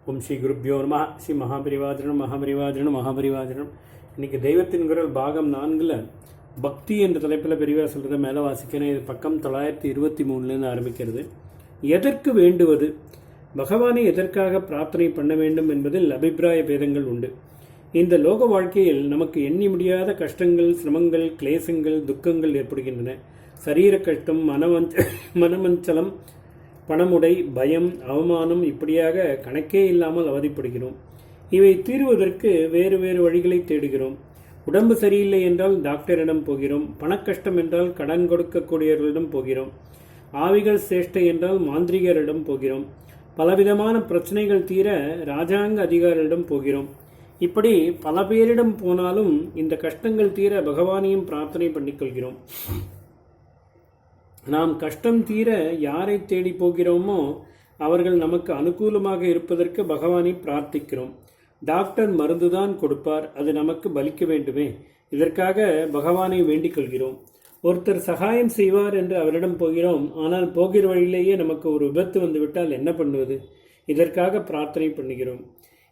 ஓம் ஸ்ரீ குருப்யோ நம. ஸ்ரீ மகாபரிவாதனம் மகாபரிவாதனம் மகாபரிவாதனம். இன்னைக்கு தெய்வத்தின் குரல் பாகம் 4ல் பக்தி என்ற தலைப்பில் பெரியவா சொல்கிறத மேலே வாசிக்கிறேன். இது பக்கம் 923 ஆரம்பிக்கிறது. எதற்கு வேண்டுவது, பகவானை எதற்காக பிரார்த்தனை பண்ண வேண்டும் என்பதில் அபிப்பிராய பேதங்கள் உண்டு. இந்த லோக வாழ்க்கையில் நமக்கு எண்ணி முடியாத கஷ்டங்கள், சிரமங்கள், கிளேசங்கள், துக்கங்கள் ஏற்படுகின்றன. சரீர கஷ்டம், மனமஞ்சலம், பணமுடை, பயம், அவமானம், இப்படியாக கணக்கே இல்லாமல் அவதிப்படுகிறோம். இவை தீர்வதற்கு வேறு வேறு வழிகளை தேடுகிறோம். உடம்பு சரியில்லை என்றால் டாக்டரிடம் போகிறோம். பணக்கஷ்டம் என்றால் கடன் கொடுக்கக்கூடியவர்களிடம் போகிறோம். ஆவிகள் சேஷ்டை என்றால் மாந்திரிகரிடம் போகிறோம். பலவிதமான பிரச்சனைகள் தீர ராஜாங்க அதிகாரியிடம் போகிறோம். இப்படி பல பேரிடம் போனாலும் இந்த கஷ்டங்கள் தீர பகவானையும் பிரார்த்தனை பண்ணிக்கொள்கிறோம். நாம் கஷ்டம் தீர யாரை தேடி போகிறோமோ அவர்கள் நமக்கு அனுகூலமாக இருப்பதற்கு பகவானை பிரார்த்திக்கிறோம். டாக்டர் மருந்துதான் கொடுப்பார், அது நமக்கு பலிக்க வேண்டுமே, இதற்காக பகவானை வேண்டிக் கொள்கிறோம். ஒருத்தர் சகாயம் செய்வார் என்று அவரிடம் போகிறோம். ஆனால் போகிற வழியிலேயே நமக்கு ஒரு விபத்து வந்துவிட்டால் என்ன பண்ணுவது? இதற்காக பிரார்த்தனை பண்ணுகிறோம்.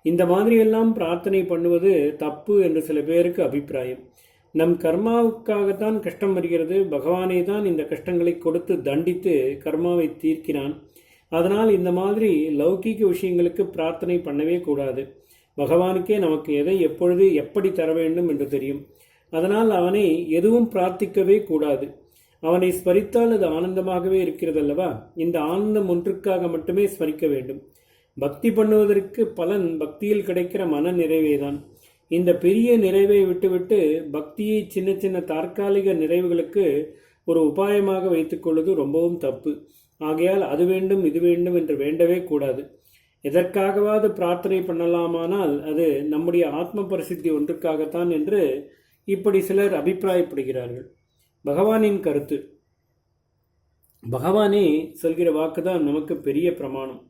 இந்த மாதிரியெல்லாம் பிரார்த்தனை பண்ணுவது தப்பு என்று சில பேருக்கு அபிப்பிராயம். நம் கர்மாவுக்காகத்தான் கஷ்டம் வருகிறது. பகவானே தான் இந்த கஷ்டங்களை கொடுத்து தண்டித்து கர்மாவை தீர்க்கிறான். அதனால் இந்த மாதிரி லௌகீக விஷயங்களுக்கு பிரார்த்தனை பண்ணவே கூடாது. பகவானுக்கே நமக்கு எதை எப்பொழுது எப்படி தர வேண்டும் என்று தெரியும். அதனால் அவனை எதுவும் பிரார்த்திக்கவே கூடாது. அவனை ஸ்மரித்தால் அது ஆனந்தமாகவே இருக்கிறதல்லவா? இந்த ஆனந்தம் ஒன்றுக்காக மட்டுமே ஸ்மரிக்க வேண்டும். பக்தி பண்ணுவதற்கு பலன் பக்தியில் கிடைக்கிற மன நிறைவேதான். இந்த பெரிய நிறைவை விட்டுவிட்டு பக்தியை சின்ன சின்ன தற்காலிக நிறைவுகளுக்கு ஒரு உபாயமாக வைத்துக்கொள்வது ரொம்பவும் தப்பு. ஆகையால் அது வேண்டும் இது வேண்டும் என்று வேண்டவே கூடாது. எதற்காகவாது பிரார்த்தனை பண்ணலாமானால் அது நம்முடைய ஆத்ம பரிசுத்தி ஒன்றுக்காகத்தான் என்று இப்படி சிலர் அபிப்பிராயப்படுகிறார்கள். பகவானின் கருத்து, பகவானே சொல்கிற வாக்குதான் நமக்கு பெரிய பிரமாணம்.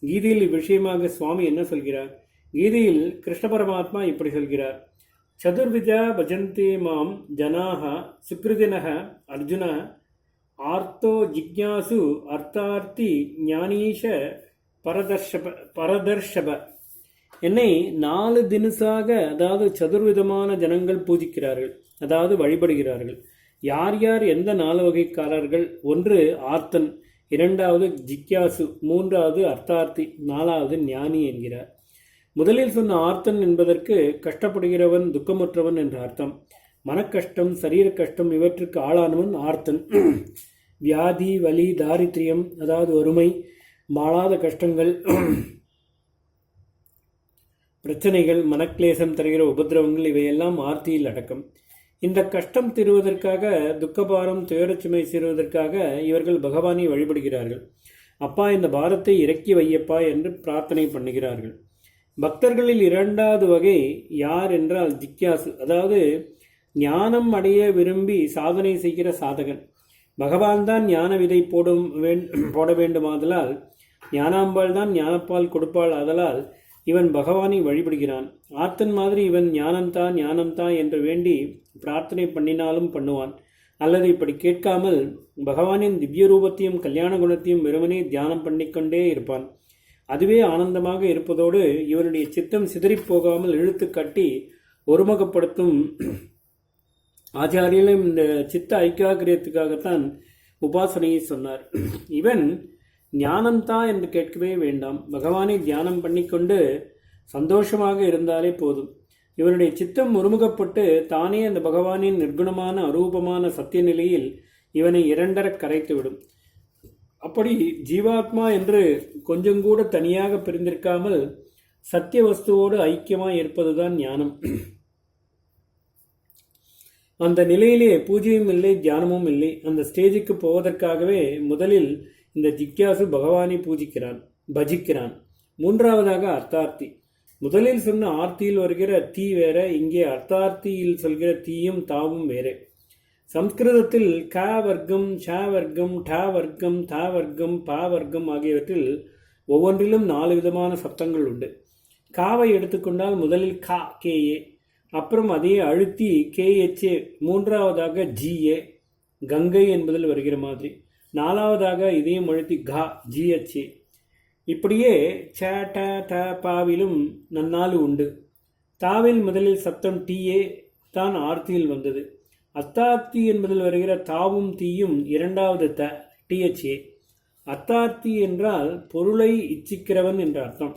கீதையில் இவ்விஷயமாக சுவாமி என்ன சொல்கிறார்? கீதையில் கிருஷ்ண பரமாத்மா இப்படி சொல்கிறார்: சதுர்விதா பஜந்தி மாம் ஜனாஹ சுக்ருதினஹ அர்ஜுன ஆர்த்தோ ஜிக்ஞாசு அர்த்தார்த்தி ஞானீஷ பரதர்ஷப. என்னை 4 தினசாக, அதாவது சதுர்விதமான ஜனங்கள் பூஜிக்கிறார்கள், அதாவது வழிபடுகிறார்கள். யார் யார் எந்த 4 வகைக்காரர்கள்? 1 ஆர்த்தன், 2வது ஜிக்யாசு, 3வது அர்த்தார்த்தி, 4வது ஞானி என்கிறார். முதலில் சொன்ன ஆர்த்தன் என்பதற்கு கஷ்டப்படுகிறவன், துக்கமுற்றவன் என்ற அர்த்தம். மனக்கஷ்டம், சரீர கஷ்டம் இவற்றுக்கு ஆளானவன் ஆர்த்தன். வியாதி, வலி, தாரித்ரியம், அதாவது வறுமை, மாளாத கஷ்டங்கள், பிரச்சனைகள், மனக்லேசம் தருகிற உபதிரவங்கள் இவையெல்லாம் ஆர்த்தியில் அடக்கம். இந்த கஷ்டம் தீர்வதற்காக, துக்கபாரம் துயரச்சுமை தீர்வதற்காக இவர்கள் பகவானை வழிபடுகிறார்கள். அப்பா, இந்த பாரத்தை இறக்கி வையப்பா என்று பிரார்த்தனை பண்ணுகிறார்கள். பக்தர்களில் 2வது வகை யார் என்றால் ஜிக்யாசு, அதாவது ஞானம் அடைய விரும்பி சாதனை செய்கிற சாதகன். பகவான் தான் ஞான விதை போட வேண்டுமாதலால், ஞானாம்பாள் தான் ஞானப்பால் கொடுப்பாள், ஆதலால் இவன் பகவானை வழிபடுகிறான். ஆர்த்தன் மாதிரி இவன் ஞானம்தான் ஞானம்தான் என்று வேண்டி பிரார்த்தனை பண்ணினாலும் பண்ணுவான். அல்லது இப்படி கேட்காமல் பகவானின் திவ்ய ரூபத்தையும் கல்யாண குணத்தையும் வெறுமனே தியானம் பண்ணிக்கொண்டே இருப்பான். அதுவே ஆனந்தமாக இருப்பதோடு இவனுடைய சித்தம் சிதறிப்போகாமல் இழுத்து கட்டி ஒருமுகப்படுத்தும். ஆச்சாரியர்களும் இந்த சித்த ஐக்கியாகிரியத்துக்காகத்தான் உபாசனையை சொன்னார். இவன் ஞானம்தான் என்று கேட்கவே வேண்டாம். பகவானை தியானம் பண்ணிக்கொண்டு சந்தோஷமாக இருந்தாலே போதும். இவனுடைய சித்தம் ஒருமுகப்பட்டு தானே அந்த பகவானின் நிர்குணமான அரூபமான சத்திய நிலையில் இவனை 2 கரைத்துவிடும். அப்படி ஜீவாத்மா என்று கொஞ்சம் கூட தனியாக பிரிந்திருக்காமல் சத்திய வஸ்துவோடு ஐக்கியமாய் இருப்பதுதான் ஞானம். அந்த நிலையிலே பூஜையும் இல்லை, தியானமும் இல்லை. அந்த ஸ்டேஜுக்கு போவதற்காகவே முதலில் இந்த ஜிக்யாசு பகவானை பஜிக்கிறான். 3வதாக அர்த்தார்த்தி. முதலில் சொன்ன ஆர்த்தியில் வருகிற தீ வேற, இங்கே அர்த்தார்த்தியில் சொல்கிற தீயும் தாவும் வேறே. சம்ஸ்கிருதத்தில் க வர்க்கம், ஷ வர்க்கம், ட வர்க்கம், த வர்க்கம், ப வர்க்கம் ஆகியவற்றில் ஒவ்வொன்றிலும் 4 விதமான சப்தங்கள் உண்டு. காவை எடுத்துக்கொண்டால் முதலில் கா, கேஏ, அப்புறம் அதையே அழுத்தி கேஎச்ஏ, 3வதாக ஜிஏ, கங்கை என்பதில் வருகிற மாதிரி, 4வதாக இதையும் அழுத்தி கா, ஜிஹெச்ஏ. இப்படியே ச ட த பாவிலும் நன்னாலு உண்டு. தாவில் முதலில் சத்தம் டீயே தான் ஆர்த்தியில் வந்தது. அத்தார்த்தி என்பதில் வருகிற தாவும் தீயும் இரண்டாவது டிஹெச்ஏ. அத்தார்த்தி என்றால் பொருளை இச்சிக்கிறவன் என்ற அர்த்தம்.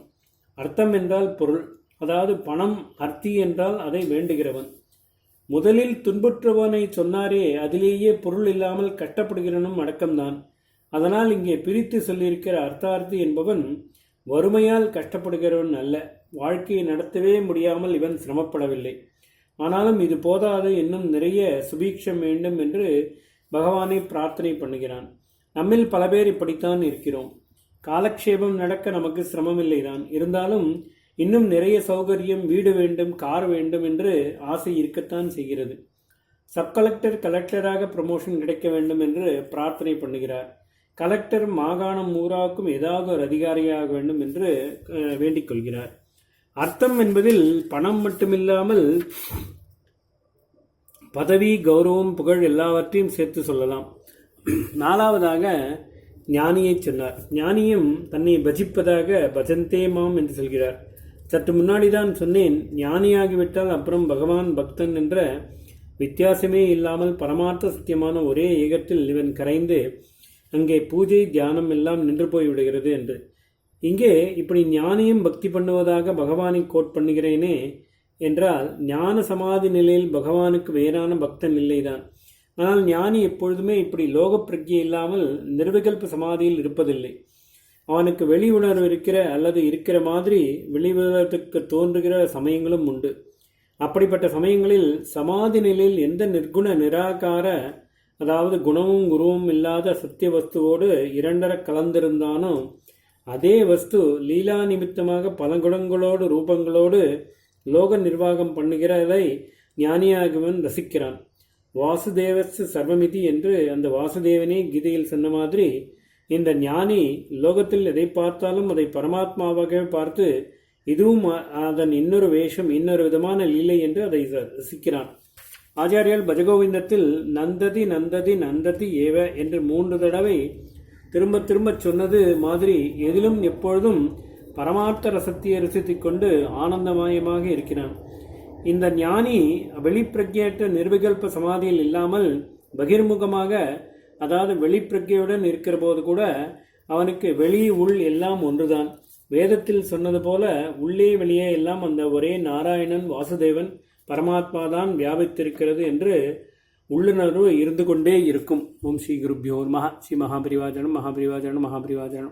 அர்த்தம் என்றால் பொருள், அதாவது பணம். அர்த்தி என்றால் அதை வேண்டுகிறவன். முதலில் துன்புற்றவனை சொன்னாரே, அதிலேயே பொருள் இல்லாமல் கஷ்டப்படுகிறவனும் அடக்கம்தான். அதனால் இங்கே பிரித்து சொல்லியிருக்கிற அர்த்தார்த்தி என்பவன் வறுமையால் கஷ்டப்படுகிறவன் அல்ல. வாழ்க்கையை நடத்தவே முடியாமல் இவன் சிரமப்படவில்லை. ஆனாலும் இது போதாது, இன்னும் நிறைய சுபீட்சம் வேண்டும் என்று பகவானை பிரார்த்தனை பண்ணுகிறான். நம்மில் பல பேர் இப்படித்தான் இருக்கிறோம். காலக்ஷேபம் நடக்க நமக்கு சிரமமில்லைதான். இருந்தாலும் இன்னும் நிறைய சௌகரியம், வீடு வேண்டும், கார் வேண்டும் என்று ஆசை இருக்கத்தான் செய்கிறது. சப் கலெக்டர் கலெக்டராக ப்ரமோஷன் கிடைக்க வேண்டும் என்று பிரார்த்தனை பண்ணுகிறார். கலெக்டர் மாகாணம் ஊராக்கும் ஏதாவது ஒரு அதிகாரியாக வேண்டும் என்று வேண்டிக் கொள்கிறார். அர்த்தம் என்பதில் பணம் மட்டுமில்லாமல் பதவி, கௌரவம், புகழ் எல்லாவற்றையும் சேர்த்து சொல்லலாம். நாலாவதாக ஞானியை சொன்னார். ஞானியும் தன்னை பஜிப்பதாக பஜந்தே மாம் என்று சொல்கிறார். சற்று முன்னாடி தான் சொன்னேன், ஞானியாகிவிட்டால் அப்புறம் பகவான் பக்தன் என்ற வித்தியாசமே இல்லாமல் பரமார்த்த சத்தியமான ஒரே ஏகத்தில் இவன் கரைந்து அங்கே பூஜை தியானம் எல்லாம் நின்று போய்விடுகிறது என்று. இங்கே இப்படி ஞானியும் பக்தி பண்ணுவதாக பகவானை கோட் பண்ணுகிறேனே என்றால், ஞான சமாதி நிலையில் பகவானுக்கு வேறான பக்தன் இல்லைதான். ஆனால் ஞானி எப்பொழுதுமே இப்படி லோக பிரக்ஞை இல்லாமல் நிர்விகல்ப சமாதியில் இருப்பதில்லை. அவனுக்கு வெளி உணர்வு இருக்கிற அல்லது இருக்கிற மாதிரி வெளிவதற்கு தோன்றுகிற சமயங்களும் உண்டு. அப்படிப்பட்ட சமயங்களில் சமாதி நிலையில் எந்த நிர்குண நிராகார, அதாவது குணமும் குருவும் இல்லாத சத்திய வஸ்துவோடு இரண்டர கலந்திருந்தானோ, அதே வஸ்து லீலா நிமித்தமாக பல குணங்களோடு ரூபங்களோடு லோக நிர்வாகம் பண்ணுகிறதை ஞானியாகவன் ரசிக்கிறான். வாசுதேவஸ்து சர்வமிதி என்று அந்த வாசுதேவனே கீதையில் சொன்ன மாதிரி, இந்த ஞானி லோகத்தில் எதை பார்த்தாலும் அதை பரமாத்மாவாகவே பார்த்து இதுவும் அதன் இன்னொரு வேஷம், இன்னொரு விதமான லீலை என்று அதை ரசிக்கிறான். ஆச்சாரியால் பஜகோவிந்தத்தில் நந்ததி நந்ததி நந்ததி ஏவ என்று 3 தடவை திரும்ப திரும்ப சொன்னது மாதிரி எதிலும் எப்பொழுதும் பரமார்த்த ரசத்தியை ரசித்துக் கொண்டு ஆனந்தமயமாக இருக்கிறான். இந்த ஞானி வெளிப்பிரஜையற்ற நிர்விகல்ப சமாதியில் இல்லாமல் பகிர்முகமாக, அதாவது வெளிப்பிரஜையுடன் இருக்கிற போது கூட அவனுக்கு வெளி உள் எல்லாம் ஒன்றுதான். வேதத்தில் சொன்னது போல உள்ளே வெளியே எல்லாம் அந்த ஒரே நாராயணன் வாசுதேவன் பரமாத்மாதான் வியாபித்திருக்கிறது என்று உள்ளுணர்வு இருந்து கொண்டே இருக்கும். ஓம் ஸ்ரீ குருப்யோ நமஹ. ஸ்ரீ மகாபரிவாஜனம் மகாபரிவாஜனம் மகாபரிவாஜனம்.